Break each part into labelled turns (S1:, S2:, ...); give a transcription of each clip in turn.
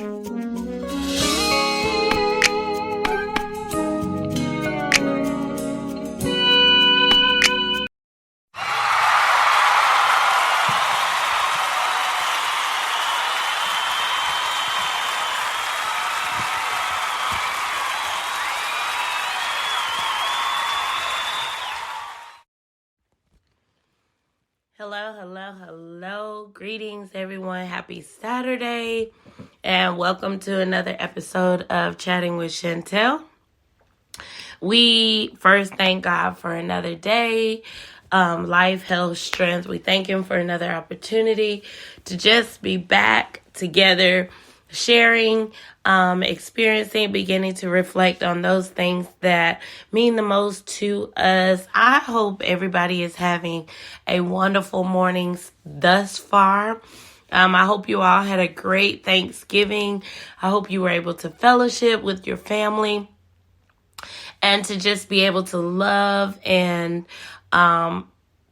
S1: Hello. Greetings, everyone. Happy Saturday, and welcome to another episode of Chatting with Chantel. We first thank God for another day, life, health, strength. We thank Him for another opportunity to just be back together, sharing, experiencing, beginning to reflect on those things that mean the most to us. I hope everybody is having a wonderful morning thus far. I hope you all had a great Thanksgiving. I hope you were able to fellowship with your family and to just be able to love and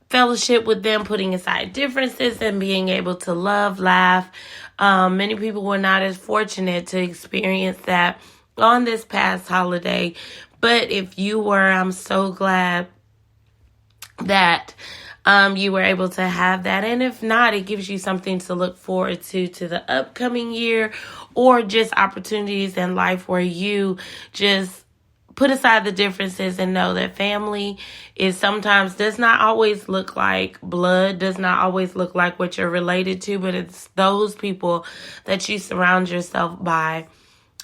S1: fellowship with them, putting aside differences and being able to love, laugh. Many people were not as fortunate to experience that on this past holiday. But if you were, I'm so glad that you were able to have that. And if not, it gives you something to look forward to the upcoming year, or just opportunities in life where you just put aside the differences and know that family is sometimes does not always look like blood, does not always look like what you're related to, but it's those people that you surround yourself by,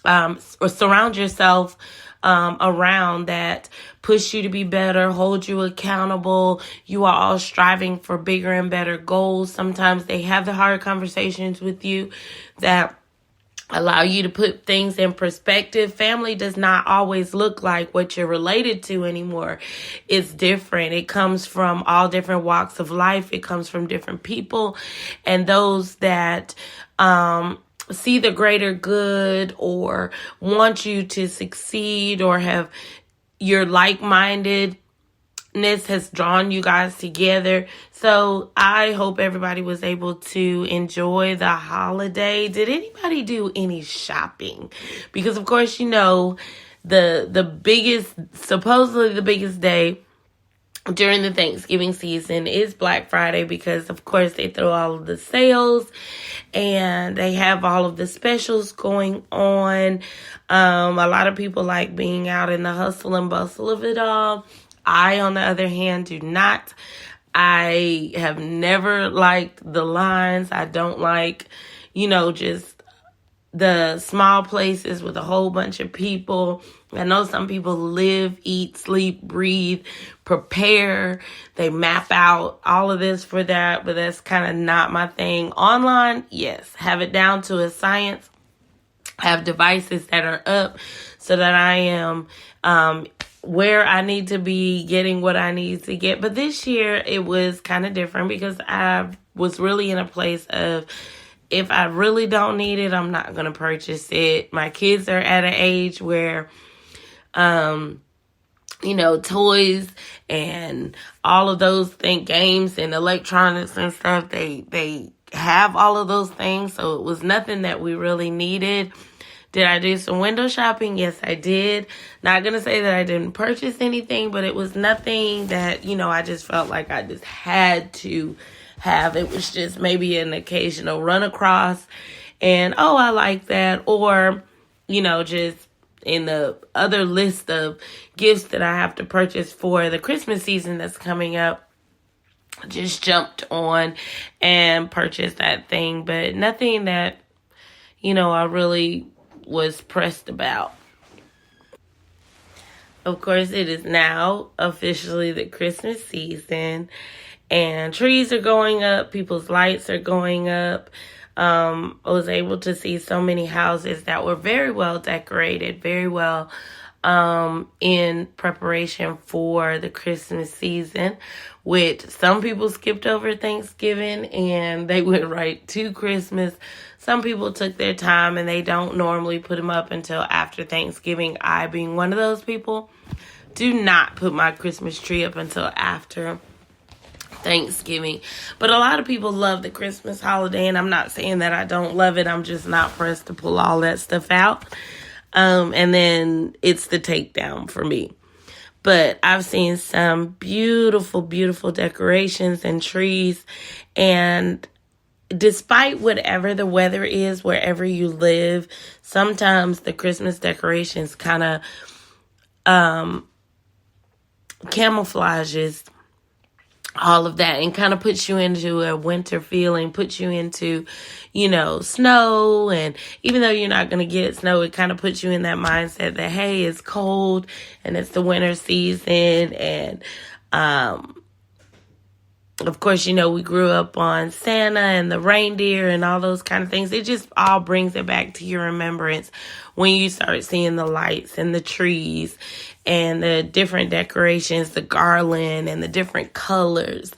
S1: or surround yourself around, that push you to be better, hold you accountable. You are all striving for bigger and better goals. Sometimes they have the hard conversations with you that allow you to put things in perspective. Family does not always look like what you're related to anymore. It's different. It comes from all different walks of life. It comes from different people, and those that see the greater good or want you to succeed or have your like-minded has drawn you guys together. So I hope everybody was able to enjoy the holiday. Did anybody do any shopping? Because of course, you know, supposedly the biggest day during the Thanksgiving season is Black Friday, because of course they throw all of the sales and they have all of the specials going on. A lot of people like being out in the hustle and bustle of it all. I, on the other hand, do not. I have never liked the lines. I don't like, just the small places with a whole bunch of people. I know some people live, eat, sleep, breathe, prepare. They map out all of this for that, but that's kind of not my thing. Online, yes, have it down to a science. Have devices that are up so that I am where I need to be, getting what I need to get. But this year it was kind of different because I was really in a place of, if I really don't need it, I'm not going to purchase it. My kids are at an age where, toys and all of those games and electronics and stuff, they have all of those things. So it was nothing that we really needed. Did I do some window shopping? Yes, I did. Not going to say that I didn't purchase anything, but it was nothing that, I just felt like I just had to have. It was just maybe an occasional run across and, oh, I like that. Or, just in the other list of gifts that I have to purchase for the Christmas season that's coming up, just jumped on and purchased that thing. But nothing that, I really was pressed about. Of course, it is now officially the Christmas season, and trees are going up, people's lights are going up. I was able to see so many houses that were very well decorated, very well in preparation for the Christmas season, which some people skipped over Thanksgiving and they went right to Christmas. Some people took their time and they don't normally put them up until after Thanksgiving. I, being one of those people, do not put my Christmas tree up until after Thanksgiving. But a lot of people love the Christmas holiday, and I'm not saying that I don't love it. I'm just not pressed to pull all that stuff out. And then it's the takedown for me. But I've seen some beautiful, beautiful decorations and trees. And despite whatever the weather is, wherever you live, sometimes the Christmas decorations kind of camouflages all of that and kind of puts you into a winter feeling, puts you into, snow. And even though you're not going to get snow, it kind of puts you in that mindset that, hey, it's cold and it's the winter season. And, of course, we grew up on Santa and the reindeer and all those kind of things. It just all brings it back to your remembrance when you start seeing the lights and the trees and the different decorations, the garland and the different colors.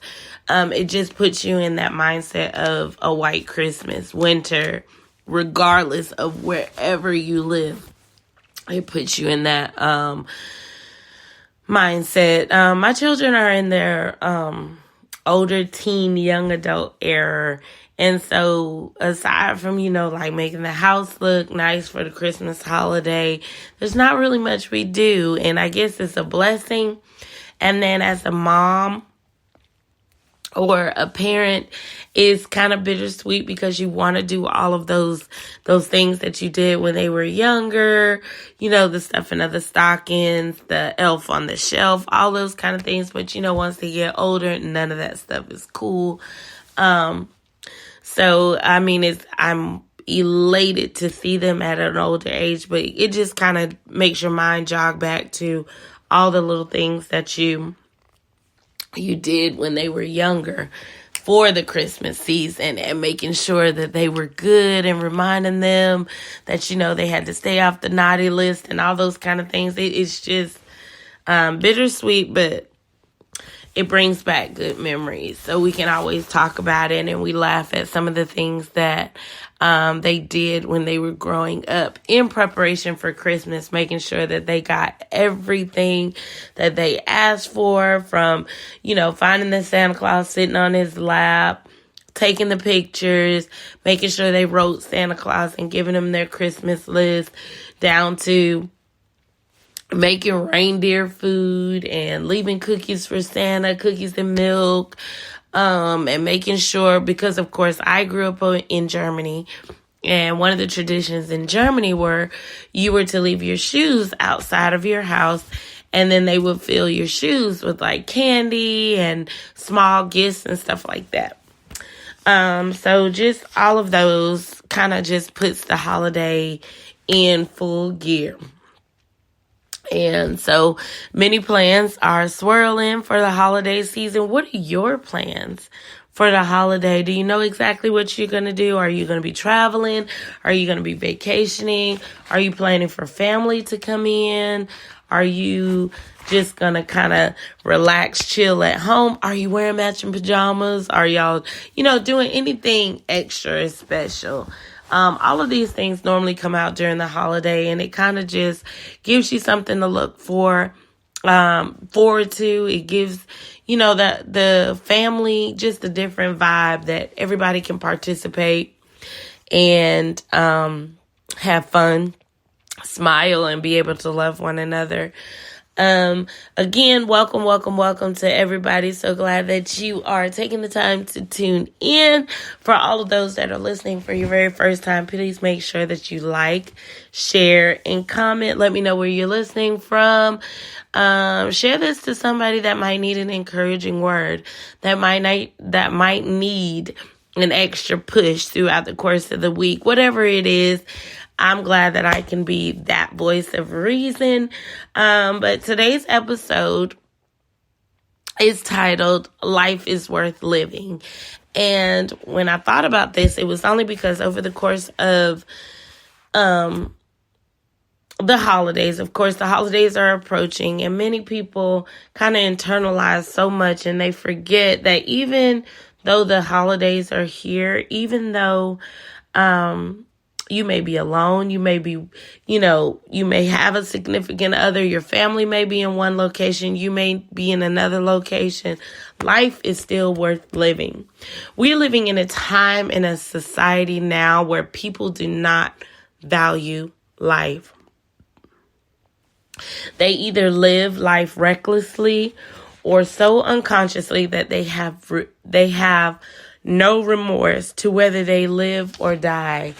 S1: It just puts you in that mindset of a white Christmas, winter, regardless of wherever you live. It puts you in that mindset. My children are in their older teen, young adult era. And so aside from, like making the house look nice for the Christmas holiday, there's not really much we do. And I guess it's a blessing. And then as a mom or a parent, it's kind of bittersweet because you want to do all of those things that you did when they were younger, the stuffing of the stockings, the elf on the shelf, all those kind of things. But, once they get older, none of that stuff is cool. So, I'm elated to see them at an older age, but it just kind of makes your mind jog back to all the little things that you did when they were younger for the Christmas season, and making sure that they were good and reminding them that, they had to stay off the naughty list and all those kind of things. It's just bittersweet, but it brings back good memories. So we can always talk about it, and we laugh at some of the things that they did when they were growing up in preparation for Christmas, making sure that they got everything that they asked for, from, finding the Santa Claus sitting on his lap, taking the pictures, making sure they wrote Santa Claus and giving them their Christmas list, down to making reindeer food and leaving cookies for Santa, cookies and milk, and making sure, because of course I grew up in Germany, and one of the traditions in Germany were you were to leave your shoes outside of your house, and then they would fill your shoes with like candy and small gifts and stuff like that. So just all of those kind of just puts the holiday in full gear. And so many plans are swirling for the holiday season. What are your plans for the holiday? Do you know exactly what you're going to do? Are you going to be traveling? Are you going to be vacationing? Are you planning for family to come in? Are you just going to kind of relax, chill at home? Are you wearing matching pajamas? Are y'all, doing anything extra special? All of these things normally come out during the holiday, and it kind of just gives you something to look forward to. It gives, the family just a different vibe that everybody can participate and have fun, smile, and be able to love one another. Again, welcome to everybody. So glad that you are taking the time to tune in. For all of those that are listening for your very first time, please make sure that you like, share, and comment. Let me know where you're listening from. Share this to somebody that might need an encouraging word, that might need an extra push throughout the course of the week, whatever it is. I'm glad that I can be that voice of reason. But today's episode is titled Life is Worth Living. And when I thought about this, it was only because over the course of the holidays, of course, the holidays are approaching, and many people kind of internalize so much, and they forget that even though the holidays are here, even though you may be alone, you may be, you may have a significant other, your family may be in one location, you may be in another location. life is still worth living. We're living in a time in a society now where people do not value life. They either live life recklessly or so unconsciously that they have no remorse to whether they live or die.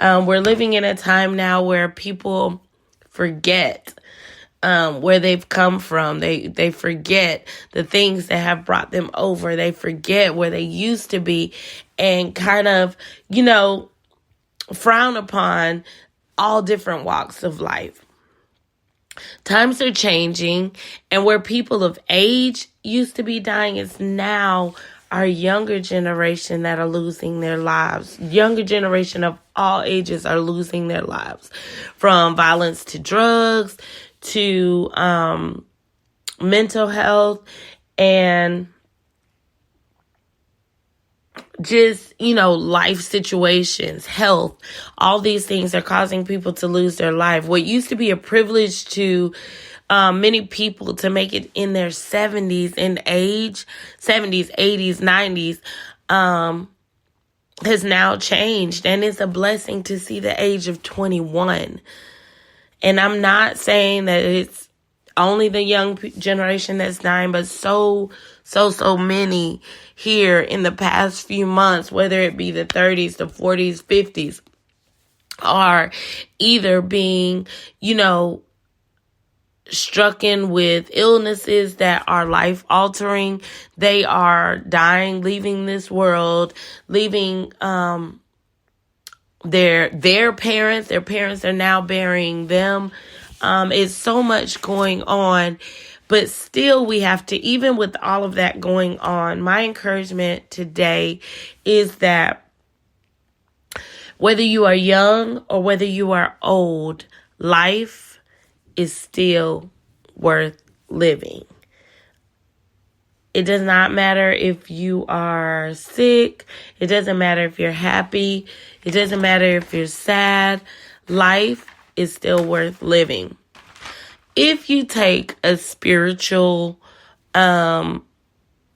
S1: We're living in a time now where people forget where they've come from. They forget the things that have brought them over. They forget where they used to be and kind of, frown upon all different walks of life. Times are changing, and where people of age used to be dying, it's now our younger generation that are losing their lives. Younger generation of all ages are losing their lives, from violence to drugs to mental health and just, life situations, health. All these things are causing people to lose their life. What used to be a privilege to many people to make it in their 70s in age, 70s, 80s, 90s, has now changed. And it's a blessing to see the age of 21. And I'm not saying that it's only the young generation that's dying, but so many here in the past few months, whether it be the 30s, the 40s, 50s, are either being, strucken with illnesses that are life altering. They are dying, leaving this world, leaving their parents. Their parents are now burying them. It's so much going on. But still, we have to, even with all of that going on, my encouragement today is that whether you are young or whether you are old, life is still worth living. It does not matter if you are sick. It doesn't matter if you're happy. It doesn't matter if you're sad. Life is still worth living. If you take a spiritual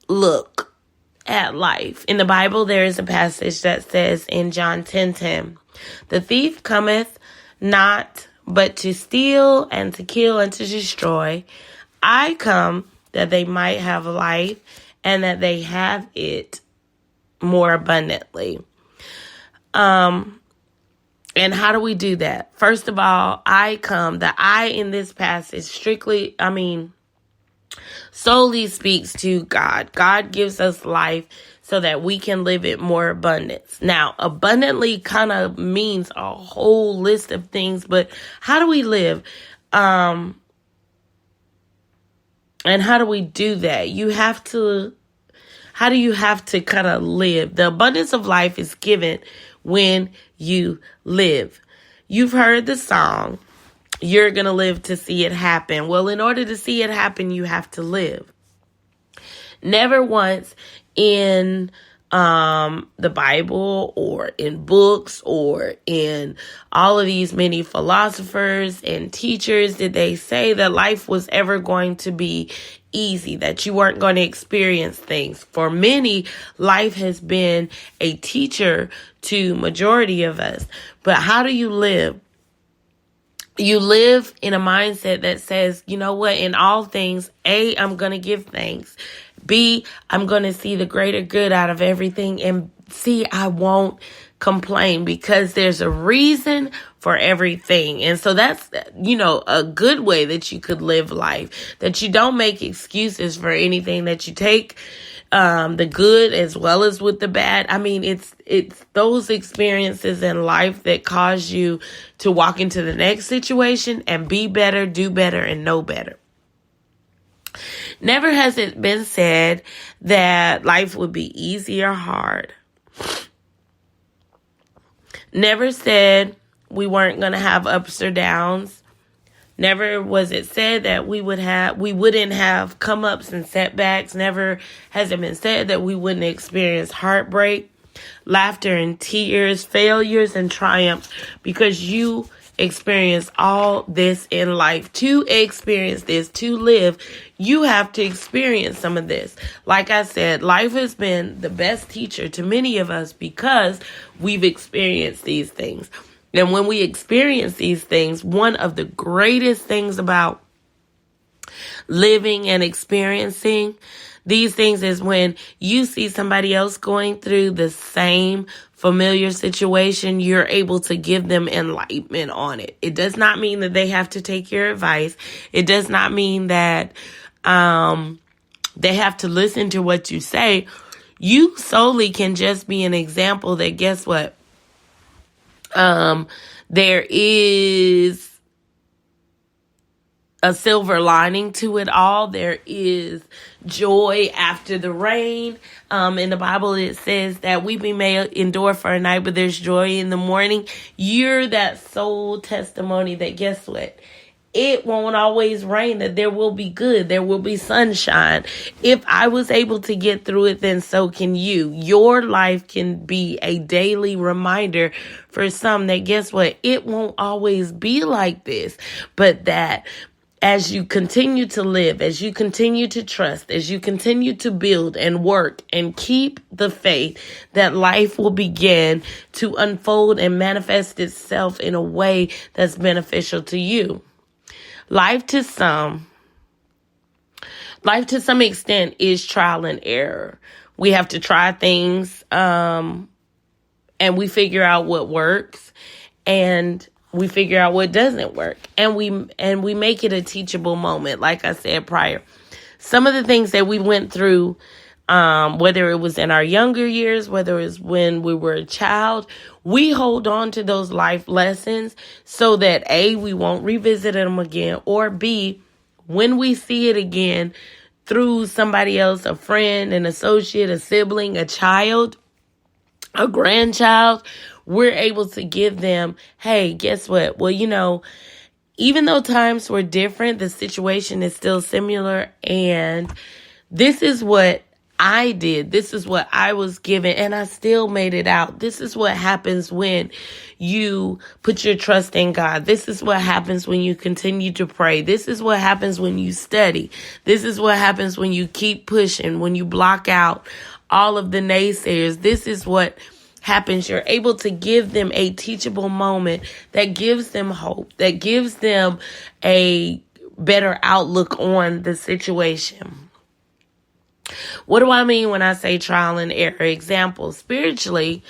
S1: look at life, in the Bible there is a passage that says in John 10:10, "The thief cometh not but to steal and to kill and to destroy. I come that they might have life and that they have it more abundantly." And how do we do that? First of all, the I in this passage solely speaks to God. God gives us life so that we can live it more abundance. Now, abundantly kind of means a whole list of things, but how do we live? And how do we do that? How do you have to kind of live? The abundance of life is given when you live. You've heard the song, "You're going to live to see it happen." Well, in order to see it happen, you have to live. Never once in the Bible or in books or in all of these many philosophers and teachers did they say that life was ever going to be easy, that you weren't going to experience things. For many, life has been a teacher to majority of us. But how do you live? You live in a mindset that says, you know what, in all things, A, I'm going to give thanks. B, I'm going to see the greater good out of everything. And C, I won't complain because there's a reason for everything. And so that's, a good way that you could live life, that you don't make excuses for anything, that you take the good as well as with the bad. I mean, it's those experiences in life that cause you to walk into the next situation and be better, do better, and know better. Never has it been said that life would be easy or hard. Never said we weren't going to have ups or downs. Never was it said that we wouldn't have come-ups and setbacks. Never has it been said that we wouldn't experience heartbreak, laughter and tears, failures and triumphs, because you experience all this in life. To experience this, to live, you have to experience some of this. Like I said, life has been the best teacher to many of us because we've experienced these things. And when we experience these things, one of the greatest things about living and experiencing these things is when you see somebody else going through the same familiar situation, you're able to give them enlightenment on it. It does not mean that they have to take your advice. It does not mean that they have to listen to what you say. You solely can just be an example that, guess what? There is a silver lining to it all. There is joy after the rain. In the Bible, it says that weeping may endure for a night, but there's joy in the morning. You're that sole testimony that, guess what? It won't always rain, that there will be good. There will be sunshine. If I was able to get through it, then so can you. Your life can be a daily reminder for some that, guess what? It won't always be like this, but that as you continue to live, as you continue to trust, as you continue to build and work and keep the faith, that life will begin to unfold and manifest itself in a way that's beneficial to you. Life to some extent is trial and error. We have to try things, and we figure out what works, and we figure out what doesn't work, and we make it a teachable moment. Like I said prior, some of the things that we went through, whether it was in our younger years, whether it was when we were a child, we hold on to those life lessons so that A, we won't revisit them again, or B, when we see it again through somebody else, a friend, an associate, a sibling, a child, a grandchild, we're able to give them, hey, guess what? Well, even though times were different, the situation is still similar. And this is what I did. This is what I was given, and I still made it out. This is what happens when you put your trust in God. This is what happens when you continue to pray. This is what happens when you study. This is what happens when you keep pushing, when you block out all of the naysayers. This is what happens. You're able to give them a teachable moment that gives them hope, that gives them a better outlook on the situation. What do I mean when I say trial and error? Example, spiritually,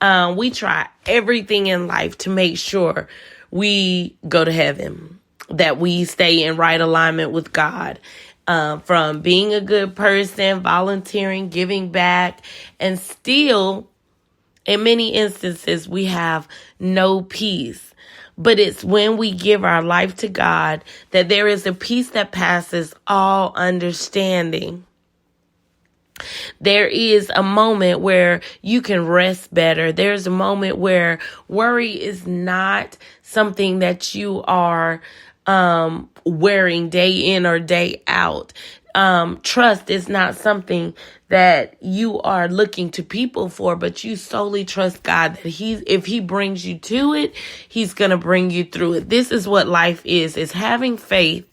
S1: we try everything in life to make sure we go to heaven, that we stay in right alignment with God. From being a good person, volunteering, giving back, and still, in many instances, we have no peace. But it's when we give our life to God that there is a peace that passes all understanding. There is a moment where you can rest better. There's a moment where worry is not something that you are wearing day in or day out. Trust is not something that you are looking to people for, but you solely trust God that if he brings you to it, he's going to bring you through it. This is what life is having faith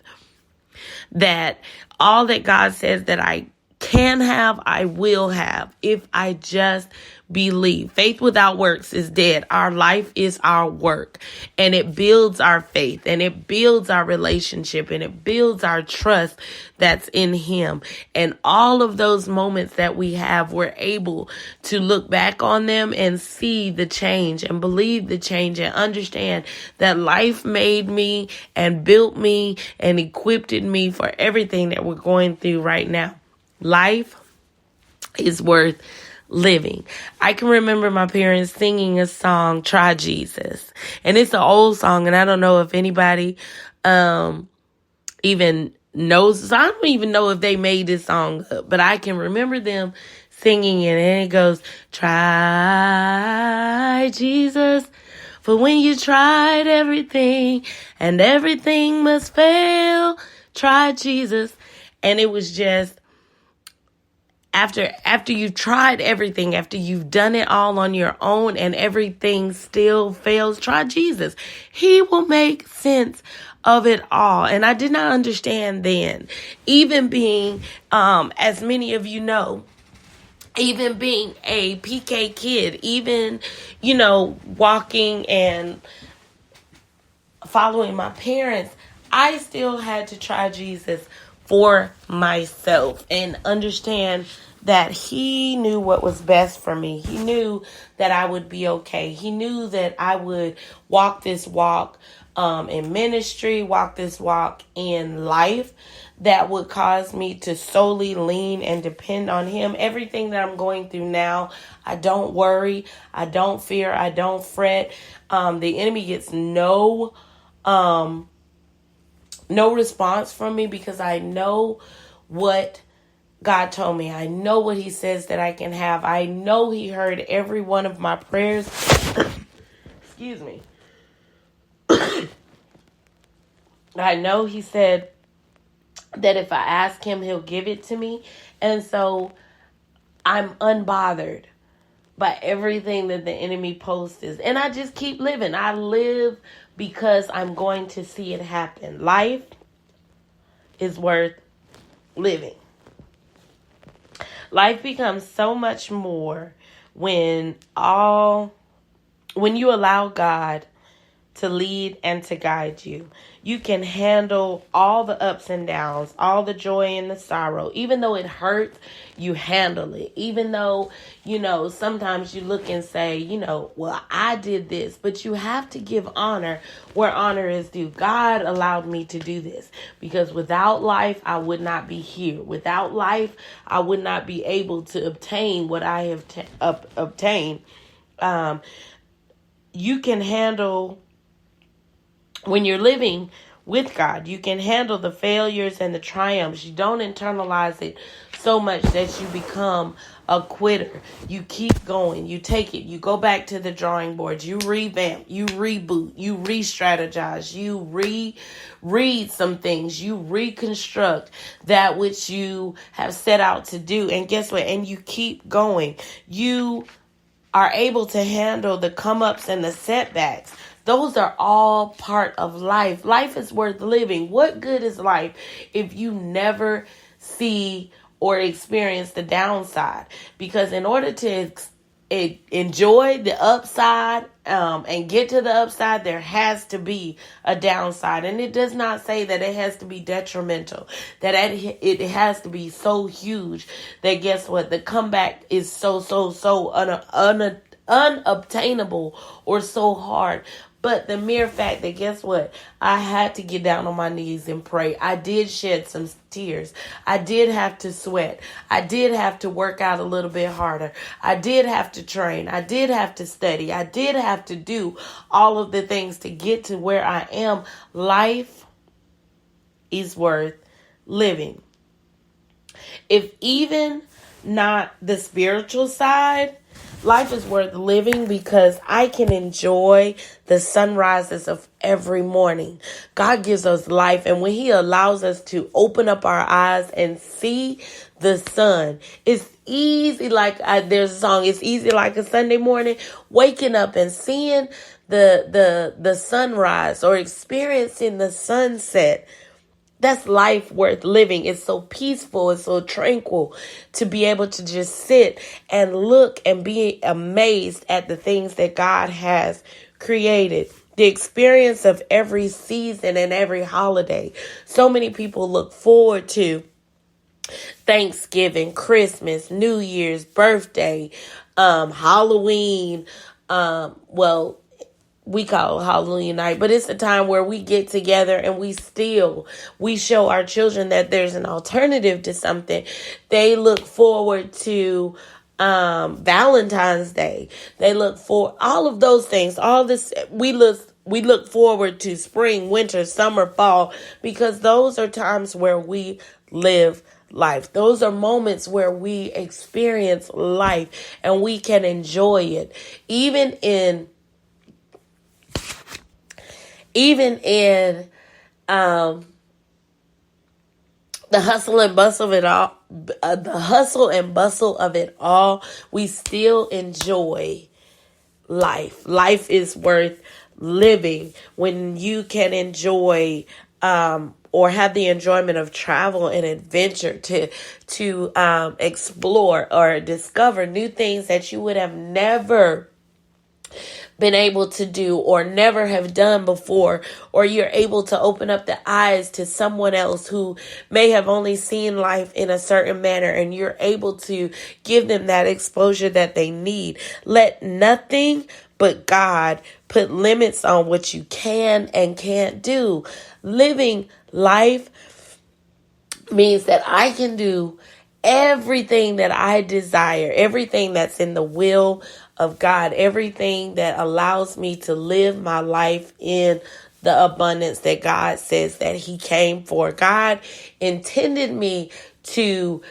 S1: that all that God says that I can have, I will have, if I just believe. Faith without works is dead. Our life is our work, and it builds our faith, and it builds our relationship, and it builds our trust that's in him. And all of those moments that we have, we're able to look back on them and see the change and believe the change and understand that life made me and built me and equipped me for everything that we're going through right now. Life is worth living. I can remember my parents singing a song, Try Jesus. And it's an old song, and I don't know if anybody even knows. I don't even know if they made this song up, but I can remember them singing it, and it goes, try Jesus. For when you tried everything and everything must fail, try Jesus. And it was just after you've tried everything, after you've done it all on your own and everything still fails, try Jesus. He will make sense of it all. And I did not understand then, even being, as many of you know, even being a PK kid, even, walking and following my parents, I still had to try Jesus for myself and understand that he knew what was best for me. He knew that I would be okay. He knew that I would walk this walk in ministry, walk this walk in life that would cause me to solely lean and depend on him. Everything that I'm going through now, I don't worry, I don't fear, I don't fret. The enemy gets no response from me because I know what God told me. I know what he says that I can have. I know he heard every one of my prayers. Excuse me. I know he said that if I ask him, he'll give it to me. And so I'm unbothered by everything that the enemy posts. And I just keep living. I live because I'm going to see it happen. Life is worth living. Life becomes so much more when you allow God to lead and to guide you. You can handle all the ups and downs, all the joy and the sorrow. Even though it hurts, you handle it. Even though, sometimes you look and say, well, I did this. But you have to give honor where honor is due. God allowed me to do this because without life, I would not be here. Without life, I would not be able to obtain what I have obtained. You can handle, when you're living with God, you can handle the failures and the triumphs. You don't internalize it so much that you become a quitter. You keep going. You take it. You go back to the drawing board. You revamp. You reboot. You re-strategize. You reread some things. You reconstruct that which you have set out to do. And guess what? And you keep going. You are able to handle the come-ups and the setbacks. Those are all part of life. Life is worth living. What good is life if you never see or experience the downside? Because in order to enjoy the upside and get to the upside, there has to be a downside. And it does not say that it has to be detrimental, that it has to be so huge that guess what? The comeback is so unobtainable or so hard. But the mere fact that guess what? I had to get down on my knees and pray. I did shed some tears. I did have to sweat. I did have to work out a little bit harder. I did have to train. I did have to study. I did have to do all of the things to get to where I am. Life is worth living. If even not the spiritual side, life is worth living because I can enjoy the sunrises of every morning. God gives us life, and when he allows us to open up our eyes and see the sun, it's easy. Like there's a song, it's easy like a Sunday morning, waking up and seeing the sunrise or experiencing the sunset. That's life worth living. It's so peaceful. It's so tranquil to be able to just sit and look and be amazed at the things that God has created. The experience of every season and every holiday. So many people look forward to Thanksgiving, Christmas, New Year's, birthday, Halloween, we call it Halloween night, but it's a time where we get together and we show our children that there's an alternative to something. They look forward to Valentine's Day. They look for all of those things. All this we look forward to spring, winter, summer, fall, because those are times where we live life. Those are moments where we experience life and we can enjoy it. Even in the hustle and bustle of it all, the hustle and bustle of it all, we still enjoy life. Life is worth living when you can enjoy or have the enjoyment of travel and adventure to explore or discover new things that you would have never been able to do or never have done before, or you're able to open up the eyes to someone else who may have only seen life in a certain manner, and you're able to give them that exposure that they need. Let nothing but God put limits on what you can and can't do. Living life means that I can do everything that I desire, everything that's in the will of God, everything that allows me to live my life in the abundance that God says that He came for. God intended me to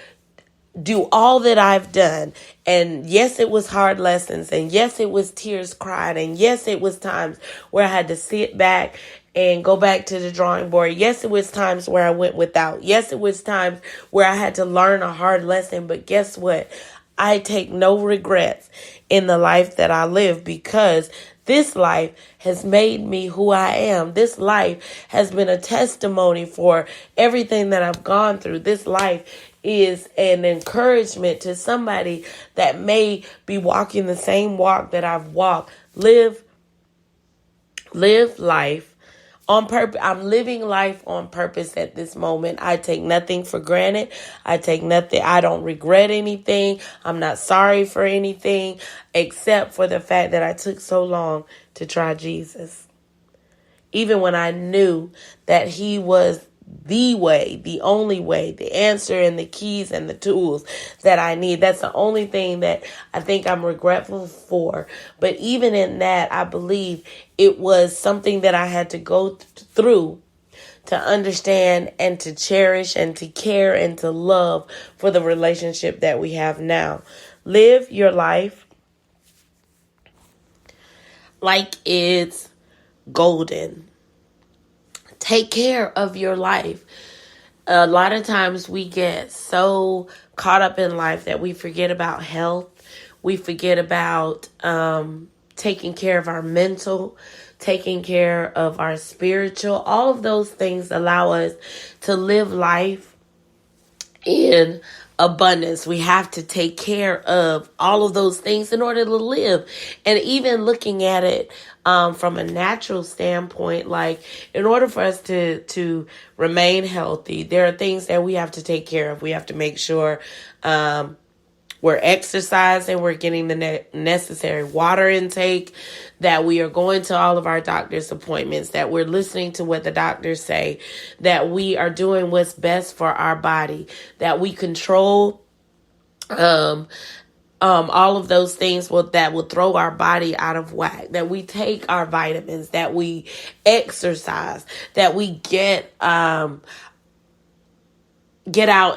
S1: do all that I've done. And yes, it was hard lessons. And yes, it was tears cried. And yes, it was times where I had to sit back and go back to the drawing board. Yes, it was times where I went without. Yes, it was times where I had to learn a hard lesson. But guess what? I take no regrets in the life that I live, because this life has made me who I am. This life has been a testimony for everything that I've gone through. This life is an encouragement to somebody that may be walking the same walk that I've walked. Live life on purpose. I'm living life on purpose at this moment. I take nothing for granted. I don't regret anything. I'm not sorry for anything, except for the fact that I took so long to try Jesus. Even when I knew that He was the way, the only way, the answer and the keys and the tools that I need. That's the only thing that I think I'm regretful for. But even in that, I believe it was something that I had to go through to understand and to cherish and to care and to love for the relationship that we have now. Live your life like it's golden. Take care of your life. A lot of times we get so caught up in life that we forget about health. We forget about taking care of our mental, taking care of our spiritual. All of those things allow us to live life in abundance. We have to take care of all of those things in order to live. And even looking at it from a natural standpoint, like in order for us to remain healthy, there are things that we have to take care of. We have to make sure we're exercising, we're getting the necessary water intake, that we are going to all of our doctor's appointments, that we're listening to what the doctors say, that we are doing what's best for our body, that we control all of those things that will throw our body out of whack, that we take our vitamins, that we exercise, that we get out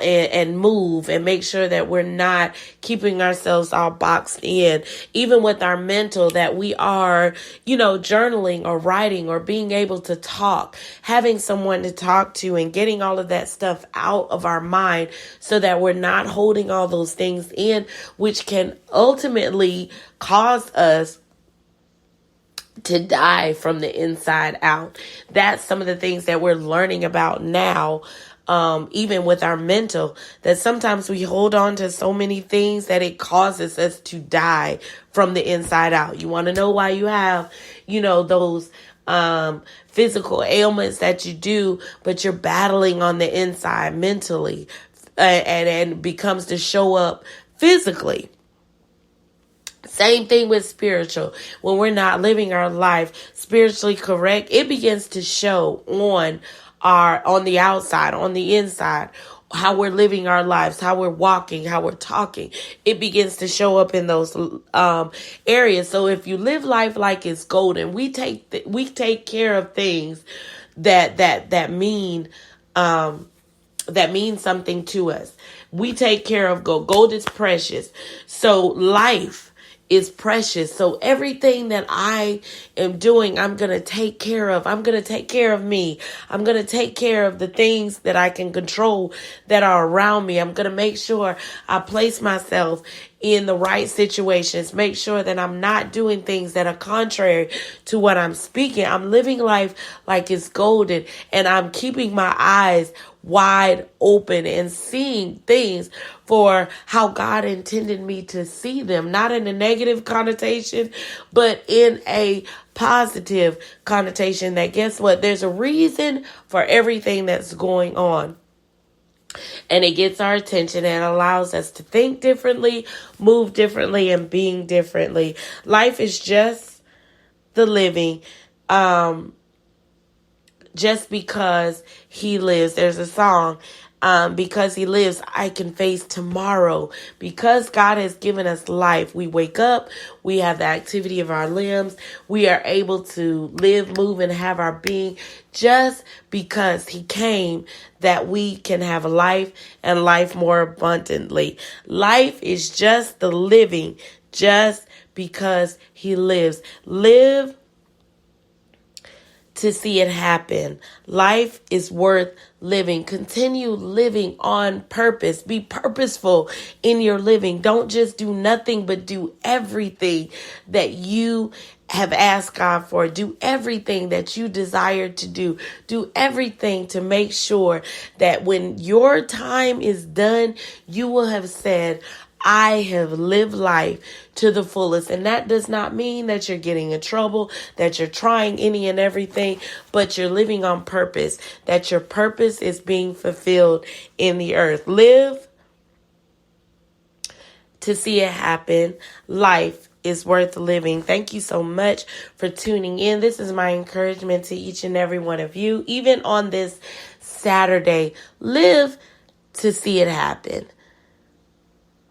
S1: and move and make sure that we're not keeping ourselves all boxed in. Even with our mental, that we are, journaling or writing or being able to talk, having someone to talk to and getting all of that stuff out of our mind so that we're not holding all those things in, which can ultimately cause us to die from the inside out. That's some of the things that we're learning about now. Even with our mental, that sometimes we hold on to so many things that it causes us to die from the inside out. You want to know why you have, those physical ailments that you do, but you're battling on the inside mentally, and it becomes to show up physically. Same thing with spiritual. When we're not living our life spiritually correct, it begins to show on the outside, on the inside, how we're living our lives, how we're walking, how we're talking. It begins to show up in those areas. So if you live life like it's golden, we take care of things that mean something to us. We take care of gold. Gold is precious. So life is precious. So everything that I am doing, I'm going to take care of. I'm going to take care of me. I'm going to take care of the things that I can control that are around me. I'm going to make sure I place myself in the right situations. Make sure that I'm not doing things that are contrary to what I'm speaking. I'm living life like it's golden, and I'm keeping my eyes wide open and seeing things for how God intended me to see them, not in a negative connotation, but in a positive connotation that, guess what? There's a reason for everything that's going on. And it gets our attention and allows us to think differently, move differently, and being differently. Life is just the living. Just because he lives. There's a song, because he lives, I can face tomorrow. Because God has given us life, we wake up, we have the activity of our limbs, we are able to live, move, and have our being just because he came that we can have a life and life more abundantly. Life is just the living, just because he lives. Live to see it happen. Life is worth living. Continue living on purpose. Be purposeful in your living. Don't just do nothing, but do everything that you have asked God for. Do everything that you desire to do. Do everything to make sure that when your time is done, you will have said, I have lived life to the fullest. And that does not mean that you're getting in trouble, that you're trying any and everything, but you're living on purpose, that your purpose is being fulfilled in the earth. Live to see it happen. Life is worth living. Thank you so much for tuning in. This is my encouragement to each and every one of you, even on this Saturday. Live to see it happen.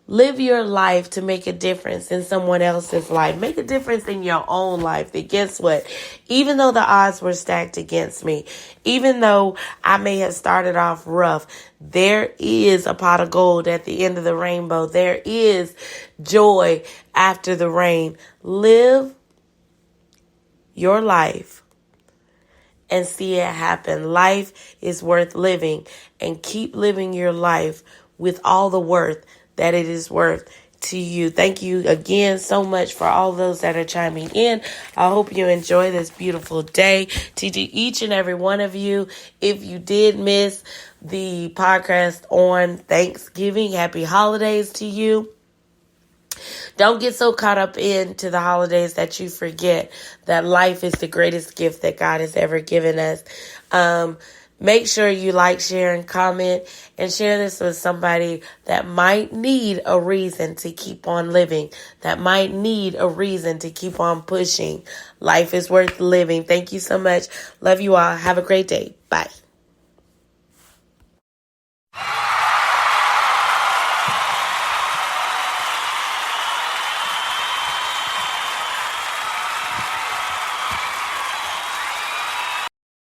S1: Live your life to make a difference in someone else's life. Make a difference in your own life. That, guess what? Even though the odds were stacked against me, even though I may have started off rough, there is a pot of gold at the end of the rainbow. There is joy after the rain. Live your life and see it happen. Life is worth living, and keep living your life with all the worth that it is worth to you. Thank you again so much for all those that are chiming in. I hope you enjoy this beautiful day. To each and every one of you, if you did miss the podcast on Thanksgiving, happy holidays to you. Don't get so caught up into the holidays that you forget that life is the greatest gift that God has ever given us. Make sure you like, share, and comment, and share this with somebody that might need a reason to keep on living, that might need a reason to keep on pushing. Life is worth living. Thank you so much. Love you all. Have a great day. Bye.